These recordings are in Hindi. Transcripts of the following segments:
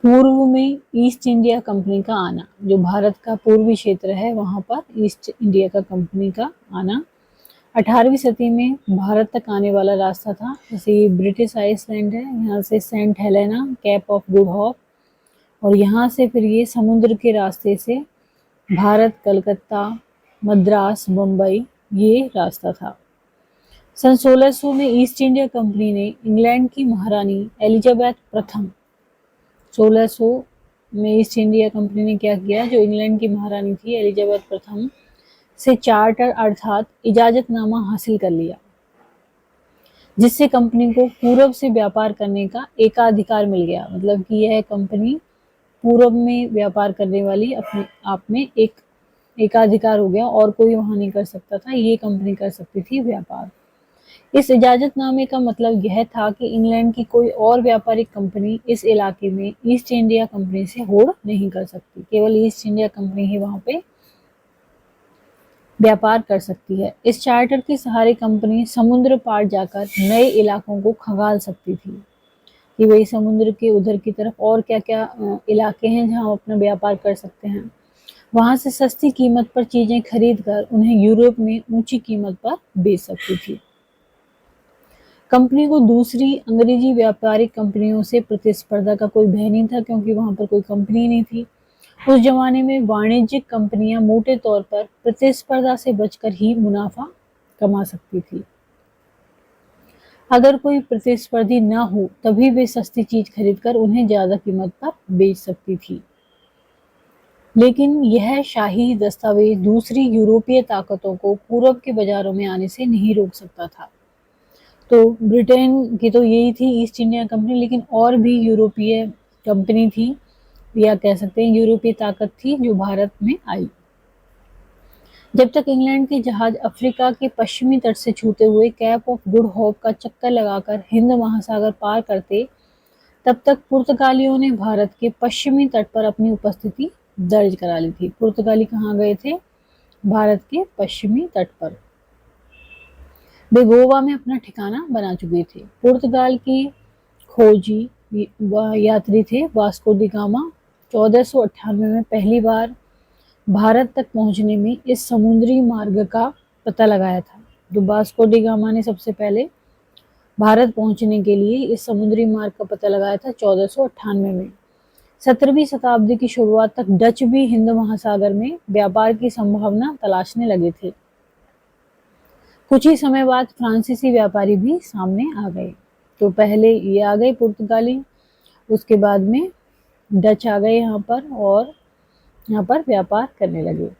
पूर्व में ईस्ट इंडिया कंपनी का आना, जो भारत का पूर्वी क्षेत्र है वहां पर ईस्ट इंडिया का कंपनी का आना 18वीं सदी में भारत तक आने वाला रास्ता था। जैसे ये ब्रिटिश आइसलैंड है, यहाँ से Saint Helena, cape of good hope, और यहाँ से फिर ये समुद्र के रास्ते से भारत, कलकत्ता, मद्रास, मुंबई, ये रास्ता था। सन 1600 में ईस्ट इंडिया कंपनी ने इंग्लैंड की महारानी एलिजाबेथ प्रथम 1600 में ईस्ट इंडिया कंपनी ने क्या किया, जो इंग्लैंड की महारानी थी एलिजाबेथ प्रथम से चार्टर अर्थात इजाजतनामा हासिल कर लिया, जिससे कंपनी को पूरब से व्यापार करने का एकाधिकार मिल गया। मतलब कि यह कंपनी पूरब में व्यापार करने वाली अपने आप में एक एकाधिकार हो गया, और कोई वहां नहीं कर सकता था, ये कंपनी कर सकती थी व्यापार। इस इजाजतनामे का मतलब यह था कि इंग्लैंड की कोई और व्यापारिक कंपनी इस इलाके में ईस्ट इंडिया कंपनी से होड़ नहीं कर सकती, केवल ईस्ट इंडिया कंपनी ही वहां पे व्यापार कर सकती है। इस चार्टर के सहारे कंपनी समुद्र पार जाकर नए इलाकों को खंगाल सकती थी, कि वही समुद्र के उधर की तरफ और क्या क्या इलाके हैं जहां हम अपना व्यापार कर सकते हैं, वहां से सस्ती कीमत पर चीजें खरीद कर उन्हें यूरोप में ऊंची कीमत पर बेच सकती थी। कंपनी को दूसरी अंग्रेजी व्यापारिक कंपनियों से प्रतिस्पर्धा का कोई भय नहीं था, क्योंकि वहां पर कोई कंपनी नहीं थी। उस जमाने में वाणिज्यिक कंपनियां मोटे तौर पर प्रतिस्पर्धा से बचकर ही मुनाफा कमा सकती थी। अगर कोई प्रतिस्पर्धी न हो तभी वे सस्ती चीज खरीदकर उन्हें ज्यादा कीमत पर बेच सकती थी। लेकिन यह शाही दस्तावेज दूसरी यूरोपीय ताकतों को पूरब के बाजारों में आने से नहीं रोक सकता था। तो ब्रिटेन की तो यही थी ईस्ट इंडिया कंपनी, लेकिन और भी यूरोपीय कंपनी थी, या कह सकते हैं यूरोपीय ताकत थी जो भारत में आई। जब तक इंग्लैंड के जहाज अफ्रीका के पश्चिमी तट से छूते हुए कैप ऑफ गुड होप का चक्कर लगाकर हिंद महासागर पार करते, तब तक पुर्तगालियों ने भारत के पश्चिमी तट पर अपनी उपस्थिति दर्ज करा ली थी। पुर्तगाली कहाँ गए थे? भारत के पश्चिमी तट पर। वे गोवा में अपना ठिकाना बना चुके थे। पुर्तगाल की खोजी यात्री थे वास्को डी गामा। 1498 में पहली बार भारत तक पहुंचने में इस समुद्री मार्ग का पता लगाया था। तो वास्को डी गामा ने सबसे पहले भारत पहुंचने के लिए इस समुद्री मार्ग का पता लगाया था 1498 में। 17वीं शताब्दी की शुरुआत तक डच भी हिंद महासागर में व्यापार की संभावना तलाशने लगे थे। कुछ ही समय बाद फ्रांसीसी व्यापारी भी सामने आ गए। तो पहले ये आ गए पुर्तगाली, उसके बाद में डच आ गए यहाँ पर, और यहाँ पर व्यापार करने लगे।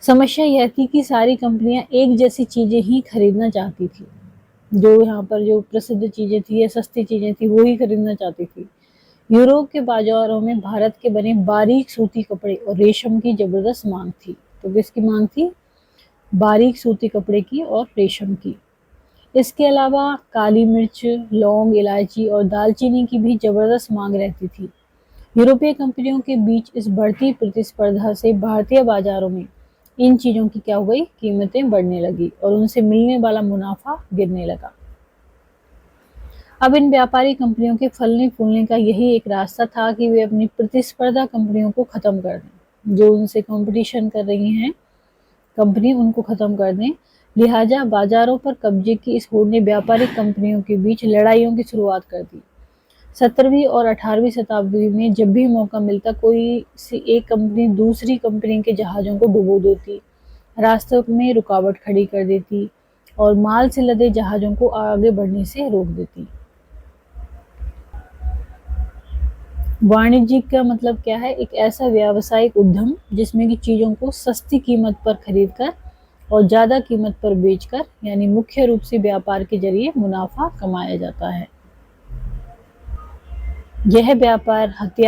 समस्या यह थी कि सारी कंपनियां एक जैसी चीजें ही खरीदना चाहती थी। जो यहाँ पर जो प्रसिद्ध चीजें थी या सस्ती चीजें थी वो ही खरीदना चाहती थी। यूरोप के बाजारों में भारत के बने बारीक सूती कपड़े और रेशम की जबरदस्त मांग थी। तो किसकी मांग थी? बारीक सूती कपड़े की और रेशम की। इसके अलावा काली मिर्च, लौंग, इलायची और दालचीनी की भी जबरदस्त मांग रहती थी। यूरोपीय कंपनियों के बीच इस बढ़ती प्रतिस्पर्धा से भारतीय बाजारों में इन चीजों की क्या हो गई? कीमतें बढ़ने लगी और उनसे मिलने वाला मुनाफा गिरने लगा। अब इन व्यापारी कंपनियों के फलने फूलने का यही एक रास्ता था कि वे अपनी प्रतिस्पर्धा कंपनियों को खत्म कर दें। जो उनसे कंपटीशन कर रही हैं कंपनी, उनको खत्म कर दें। लिहाजा बाजारों पर कब्जे की इस होड़ ने व्यापारिक कंपनियों के बीच लड़ाइयों की शुरुआत कर दी। 17वीं और 18वीं शताब्दी में जब भी मौका मिलता, कोई सी एक कंपनी दूसरी कंपनी के जहाजों को डुबो देती, रास्ते में रुकावट खड़ी कर देती और माल से लदे जहाजों को आगे बढ़ने से रोक देती। वाणिज्यिक का मतलब क्या है? एक ऐसा व्यावसायिक उद्यम जिसमें कि चीजों को सस्ती कीमत पर खरीदकर और ज्यादा कीमत पर बेचकर, यानी मुख्य रूप से व्यापार के जरिए मुनाफा कमाया जाता है। यह व्यापार हथियार